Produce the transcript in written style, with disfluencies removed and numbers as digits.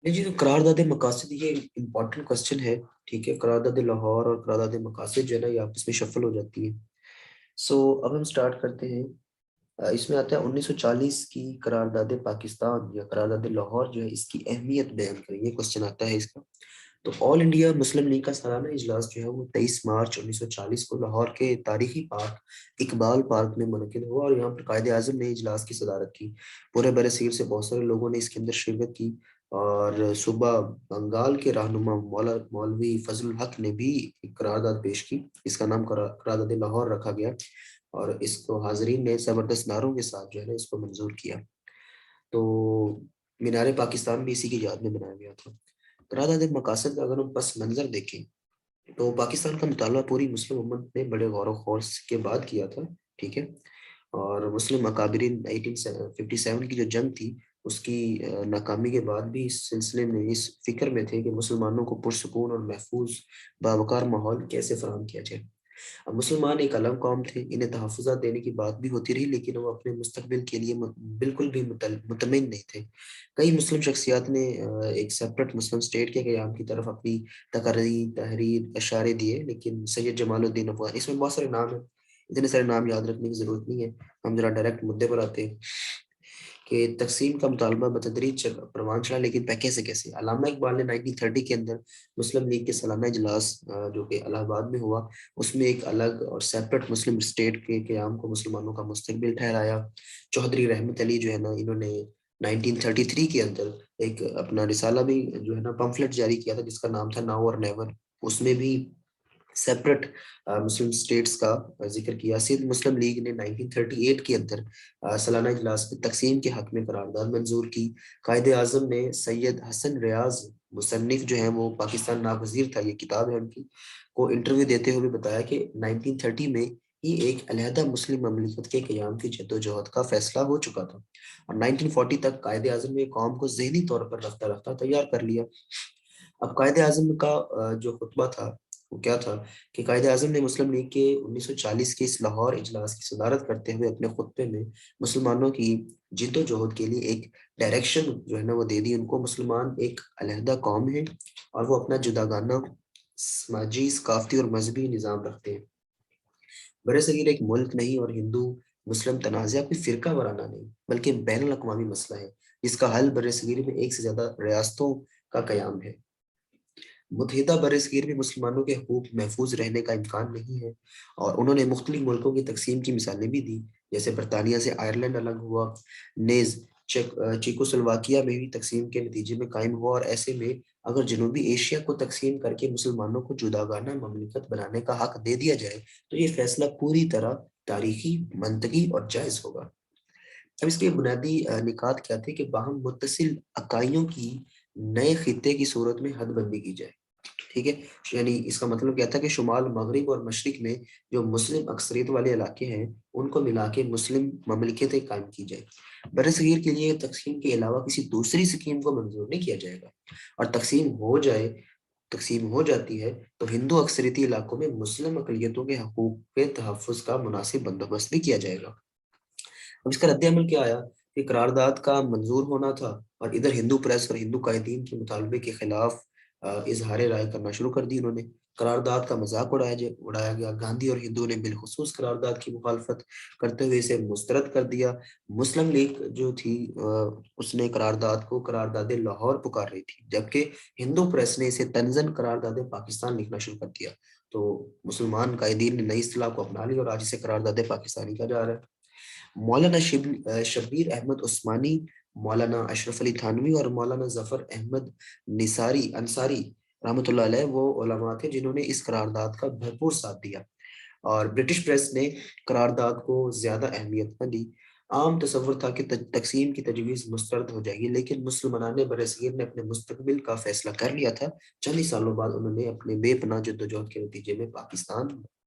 نہیں جی، تو قرارداد مقاصد یہ امپورٹنٹ کوشچن ہے. ٹھیک ہے، قرارداد لاہور اور قرارداد مقاصد جو ہے نا یہ آپس میں شفل ہو جاتی ہے. سو اب ہم سٹارٹ کرتے ہیں. اس میں آتا ہے 1940 کی قرارداد پاکستان یا قرارداد لاہور جو ہے اس کی اہمیت بیان کریں، یہ کوشچن آتا ہے اس کا. تو آل انڈیا مسلم لیگ کا سالانہ اجلاس جو ہے وہ 23 مارچ 1940 کو لاہور کے تاریخی پارک اقبال پارک میں منعقد ہوا، اور یہاں پر قائد اعظم نے اجلاس کی صدارت کی. پورے بر صغیر سے بہت سارے لوگوں نے اس کے اندر شرکت کی، اور صوبہ بنگال کے رہنما مولوی فضل الحق نے بھی ایک قرارداد پیش کی. اس کا نام قرارداد لاہور رکھا گیا، اور اس کو حاضرین نے زبردست نعروں کے ساتھ جو ہے نا اس کو منظور کیا. تو مینار پاکستان بھی اسی کی یاد میں بنایا گیا تھا. قرارداد مقاصد کا اگر ہم پس منظر دیکھیں تو پاکستان کا مطالبہ پوری مسلم امت نے بڑے غور و خوض کے بعد کیا تھا. ٹھیک ہے، اور مسلم اکابرین 1857 کی جو جنگ تھی اس کی ناکامی کے بعد بھی اس سلسلے میں اس فکر میں تھے کہ مسلمانوں کو پرسکون اور محفوظ باوقار ماحول کیسے فراہم کیا جائے. اب مسلمان ایک الگ قوم تھے، انہیں تحفظات دینے کی بات بھی ہوتی رہی، لیکن وہ اپنے مستقبل کے لیے بالکل بھی مطمئن نہیں تھے. کئی مسلم شخصیات نے ایک سیپریٹ مسلم اسٹیٹ کے قیام کی طرف اپنی تقریر تحریر اشارے دیے، لیکن سید جمال الدین افغانی، اس میں بہت سارے نام ہیں، اتنے سارے نام یاد رکھنے کی ضرورت نہیں ہے. ہم ذرا ڈائریکٹ مدے پر آتے ہیں کہ تقسیم کا مطالبہ بتدریج پروان چڑھا، لیکن کیسے کیسے. علامہ اقبال نے 1930 کے اندر مسلم لیگ کے سالانہ اجلاس جو کہ الہ آباد میں ہوا، اس میں ایک الگ اور سیپریٹ مسلم اسٹیٹ کے قیام کو مسلمانوں کا مستقبل ٹھہرایا. چودھری رحمت علی جو ہے نا انہوں نے 1933 کے اندر ایک اپنا رسالہ بھی جو ہے نا پمفلٹ جاری کیا تھا جس کا نام تھا ناؤ اور نیور. اس میں بھی سیپریٹ مسلم اسٹیٹس کا ذکر کیا. سندھ مسلم لیگ نے 1938 کے اندر سالانہ اجلاس میں تقسیم کے حق میں قرارداد منظور کی. قائد اعظم نے سید حسن ریاض، مصنف جو ہیں وہ پاکستان ناگزیر تھا، یہ کتاب ہے ان کی، کو انٹرویو دیتے ہوئے بتایا کہ 1930 میں ہی ایک علیحدہ مسلم مملکت کے قیام کی جدوجہد کا فیصلہ ہو چکا تھا، اور 1940 تک قائد اعظم نے قوم کو ذہنی طور پر رفتہ رفتہ تیار کر لیا. اب قائد اعظم کا جو خطبہ تھا وہ کیا تھا کہ قائد اعظم نے مسلم لیگ کے 1940 کے اس لاہور اجلاس کی صدارت کرتے ہوئے اپنے خطبے میں مسلمانوں کی جد و جہد کے لیے ایک ڈائریکشن جو ہے نا وہ دے دی. ان کو مسلمان ایک علیحدہ قوم ہے اور وہ اپنا جداگانہ سماجی ثقافتی اور مذہبی نظام رکھتے ہیں. بر صغیر ایک ملک نہیں، اور ہندو مسلم تنازع کوئی فرقہ وارانہ نہیں بلکہ بین الاقوامی مسئلہ ہے جس کا حل بر صغیر میں ایک سے زیادہ ریاستوں کا قیام ہے. متحدہ برصغیر میں مسلمانوں کے حقوق محفوظ رہنے کا امکان نہیں ہے، اور انہوں نے مختلف ملکوں کی تقسیم کی مثالیں بھی دی، جیسے برطانیہ سے آئرلینڈ الگ ہوا، نیز چیکو سلواکیہ میں بھی تقسیم کے نتیجے میں قائم ہوا. اور ایسے میں اگر جنوبی ایشیا کو تقسیم کر کے مسلمانوں کو جداگانہ مملکت بنانے کا حق دے دیا جائے تو یہ فیصلہ پوری طرح تاریخی، منطقی اور جائز ہوگا. اب اس کے بنیادی نکات کیا تھے کہ باہم متصل اکائیوں کی نئے خطے کی صورت میں حد بندی کی جائے. ٹھیک ہے، یعنی اس کا مطلب کیا تھا کہ شمال مغرب اور مشرق میں جو مسلم اکثریت والے علاقے ہیں ان کو ملا کے مسلم مملکتیں قائم کی جائے. بر صغیر کے لیے تقسیم کے علاوہ کسی دوسری سکیم کو منظور نہیں کیا جائے گا، اور تقسیم ہو جاتی ہے تو ہندو اکثریتی علاقوں میں مسلم اقلیتوں کے حقوق کے تحفظ کا مناسب بندوبست بھی کیا جائے گا. اب اس کا رد عمل کیا آیا کہ قرارداد کا منظور ہونا تھا، اور ادھر ہندو پریس اور ہندو قائدین کے مطالبے کے خلاف اظہار رائے کرنا شروع کر دی. انہوں نے قرارداد کا مذاق اڑایا گیا. گاندھی اور ہندو نے بالخصوص قرارداد کی مخالفت کرتے ہوئے اسے مسترد کر دیا. مسلم لیگ جو تھی اس نے قرارداد کو قرارداد لاہور پکار رہی تھی، جبکہ ہندو پریس نے اسے طنزاً قرارداد پاکستان لکھنا شروع کر دیا. تو مسلمان قائدین نے نئی اصطلاح کو اپنا لی اور آج اسے قرارداد پاکستانی کہا جا رہا ہے. مولانا شبیر احمد عثمانی، مولانا اشرف علی تھانوی اور مولانا ظفر احمد نصاری انصاری رحمۃ اللہ علیہ وہ علماء تھے جنہوں نے اس قرارداد کا بھرپور ساتھ دیا، اور برٹش پریس نے قرارداد کو زیادہ اہمیت نہ دی. عام تصور تھا کہ تقسیم کی تجویز مسترد ہو جائے گی، لیکن مسلمانان برصغیر نے اپنے مستقبل کا فیصلہ کر لیا تھا. چند ہی سالوں بعد انہوں نے اپنے بے پناہ جدوجہد کے نتیجے میں پاکستان